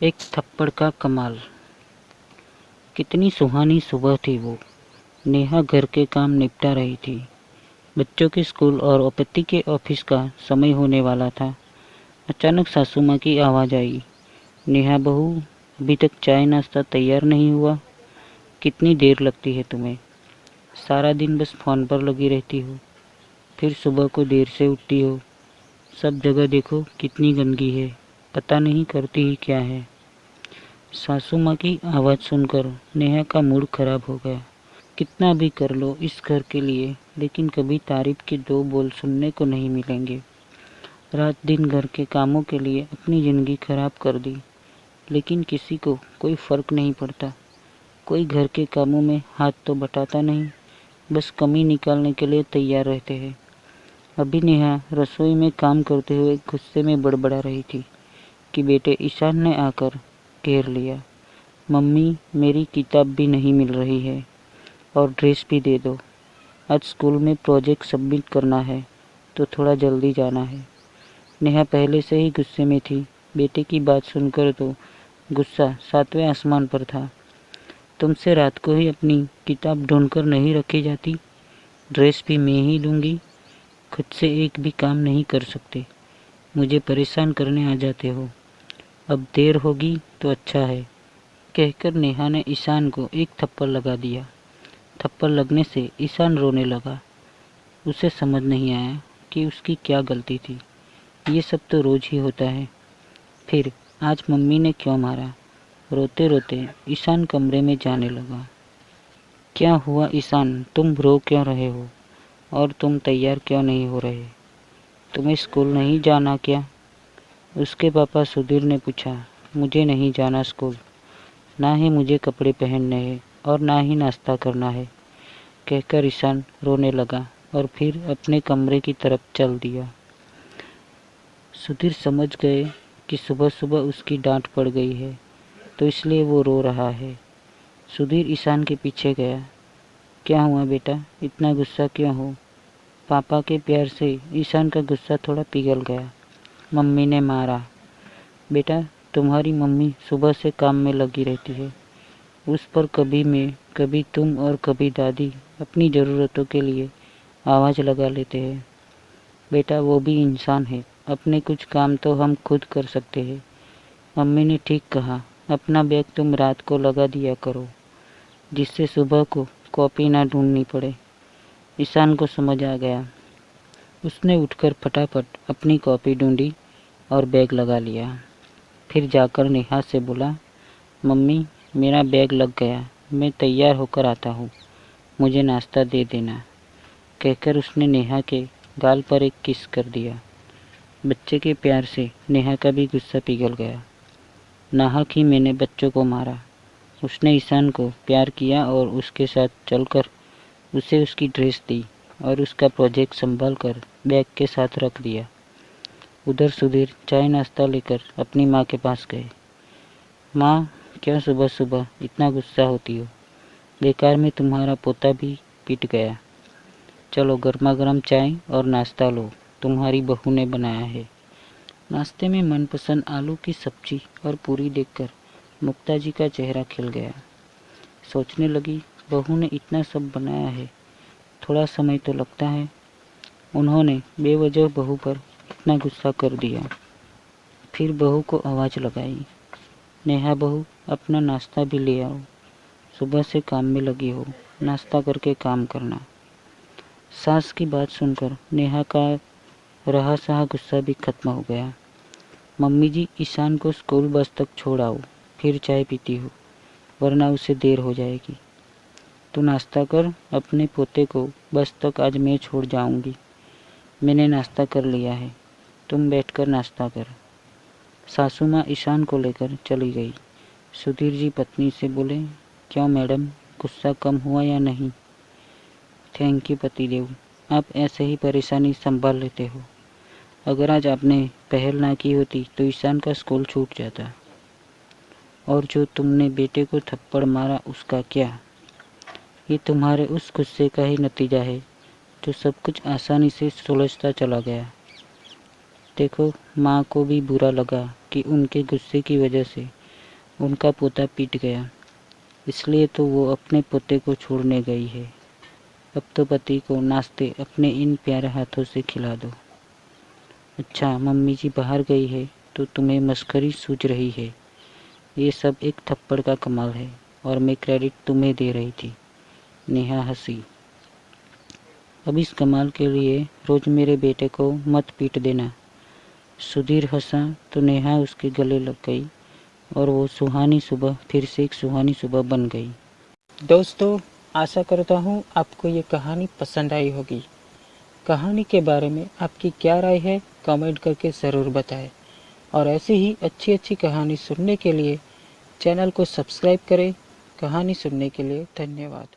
एक थप्पड़ का कमाल। कितनी सुहानी सुबह थी वो। नेहा घर के काम निपटा रही थी। बच्चों के स्कूल और ओपीटी के ऑफिस का समय होने वाला था। अचानक सासू माँ की आवाज़ आई, नेहा बहू, अभी तक चाय नाश्ता तैयार नहीं हुआ? कितनी देर लगती है तुम्हें? सारा दिन बस फ़ोन पर लगी रहती हो, फिर सुबह को देर से उठती हो। सब जगह देखो कितनी गंदगी है, पता नहीं करती ही क्या है। सासू माँ की आवाज़ सुनकर नेहा का मूड खराब हो गया। कितना भी कर लो इस घर के लिए, लेकिन कभी तारीफ के दो बोल सुनने को नहीं मिलेंगे। रात दिन घर के कामों के लिए अपनी ज़िंदगी खराब कर दी, लेकिन किसी को कोई फ़र्क नहीं पड़ता। कोई घर के कामों में हाथ तो बटाता नहीं, बस कमी निकालने के लिए तैयार रहते हैं। अभी नेहा रसोई में काम करते हुए गुस्से में बड़बड़ा रही थी कि बेटे ईशान ने आकर घेर लिया। मम्मी, मेरी किताब भी नहीं मिल रही है और ड्रेस भी दे दो। आज स्कूल में प्रोजेक्ट सबमिट करना है तो थोड़ा जल्दी जाना है। नेहा पहले से ही गुस्से में थी। बेटे की बात सुनकर तो गुस्सा सातवें आसमान पर था। तुमसे रात को ही अपनी किताब ढूंढकर नहीं रखी जाती? ड्रेस भी मैं ही दूंगी। खुद से एक भी काम नहीं कर सकते, मुझे परेशान करने आ जाते हो। अब देर होगी तो अच्छा है, कहकर नेहा ने ईशान को एक थप्पड़ लगा दिया। थप्पड़ लगने से ईशान रोने लगा। उसे समझ नहीं आया कि उसकी क्या गलती थी। ये सब तो रोज ही होता है। फिर आज मम्मी ने क्यों मारा? रोते रोते ईशान कमरे में जाने लगा। क्या हुआ ईशान, तुम रो क्यों रहे हो? और तुम तैयार क्यों नहीं हो रहे? तुम्हें स्कूल नहीं जाना क्या? उसके पापा सुधीर ने पूछा। मुझे नहीं जाना स्कूल, ना ही मुझे कपड़े पहनने हैं और ना ही नाश्ता करना है, कहकर ईशान रोने लगा और फिर अपने कमरे की तरफ चल दिया। सुधीर समझ गए कि सुबह सुबह उसकी डांट पड़ गई है, तो इसलिए वो रो रहा है। सुधीर ईशान के पीछे गया। क्या हुआ बेटा, इतना गुस्सा क्यों हो? पापा के प्यार से ईशान का गुस्सा थोड़ा पिघल गया। मम्मी ने मारा। बेटा, तुम्हारी मम्मी सुबह से काम में लगी रहती है। उस पर कभी मैं, कभी तुम और कभी दादी अपनी ज़रूरतों के लिए आवाज़ लगा लेते हैं। बेटा, वो भी इंसान है, अपने कुछ काम तो हम खुद कर सकते हैं। मम्मी ने ठीक कहा, अपना बैग तुम रात को लगा दिया करो, जिससे सुबह को कॉपी ना ढूंढनी पड़े। ईशान को समझ आ गया। उसने उठकर फटाफट अपनी कॉपी ढूंढी और बैग लगा लिया। फिर जाकर नेहा से बोला, मम्मी, मेरा बैग लग गया, मैं तैयार होकर आता हूँ, मुझे नाश्ता दे देना, कहकर उसने नेहा के गाल पर एक किस कर दिया। बच्चे के प्यार से नेहा का भी गुस्सा पिघल गया। नाहक ही मैंने बच्चों को मारा। उसने ईशान को प्यार किया और उसके साथ चलकर उसे उसकी ड्रेस दी और उसका प्रोजेक्ट संभाल कर बैग के साथ रख दिया। उधर सुधीर चाय नाश्ता लेकर अपनी माँ के पास गए। माँ, क्यों सुबह सुबह इतना गुस्सा होती हो? बेकार में तुम्हारा पोता भी पिट गया। चलो गर्मा गर्म चाय और नाश्ता लो, तुम्हारी बहू ने बनाया है। नाश्ते में मनपसंद आलू की सब्जी और पूरी देखकर मुक्ता जी का चेहरा खिल गया। सोचने लगी, बहू ने इतना सब बनाया है, थोड़ा समय तो लगता है। उन्होंने बेवजह बहू पर इतना गुस्सा कर दिया। फिर बहू को आवाज़ लगाई, नेहा बहू, अपना नाश्ता भी ले आओ। सुबह से काम में लगी हो, नाश्ता करके काम करना। सास की बात सुनकर नेहा का रहा सहा गुस्सा भी खत्म हो गया। मम्मी जी, ईशान को स्कूल बस तक छोड़ आओ, फिर चाय पीती हो, वरना उसे देर हो जाएगी। तू नाश्ता कर, अपने पोते को बस तक आज मैं छोड़ जाऊंगी। मैंने नाश्ता कर लिया है, तुम बैठकर नाश्ता कर। सासू माँ ईशान को लेकर चली गई। सुधीर जी पत्नी से बोले, क्यों मैडम, गुस्सा कम हुआ या नहीं? थैंक यू पतिदेव, आप ऐसे ही परेशानी संभाल लेते हो। अगर आज आपने पहल ना की होती तो ईशान का स्कूल छूट जाता। और जो तुमने बेटे को थप्पड़ मारा उसका क्या? ये तुम्हारे उस गुस्से का ही नतीजा है, जो सब कुछ आसानी से सुलझता चला गया। देखो, माँ को भी बुरा लगा कि उनके गुस्से की वजह से उनका पोता पिट गया, इसलिए तो वो अपने पोते को छोड़ने गई है। अब तो पति को नाश्ते अपने इन प्यारे हाथों से खिला दो। अच्छा, मम्मी जी बाहर गई है तो तुम्हें मस्करी सूझ रही है। ये सब एक थप्पड़ का कमाल है और मैं क्रेडिट तुम्हें दे रही थी। नेहा हंसी। अब इस कमाल के लिए रोज मेरे बेटे को मत पीट देना। सुधीर हंसा तो नेहा उसके गले लग गई और वो सुहानी सुबह फिर से एक सुहानी सुबह बन गई। दोस्तों, आशा करता हूँ आपको ये कहानी पसंद आई होगी। कहानी के बारे में आपकी क्या राय है कमेंट करके ज़रूर बताएं और ऐसी ही अच्छी अच्छी कहानी सुनने के लिए चैनल को सब्सक्राइब करें। कहानी सुनने के लिए धन्यवाद।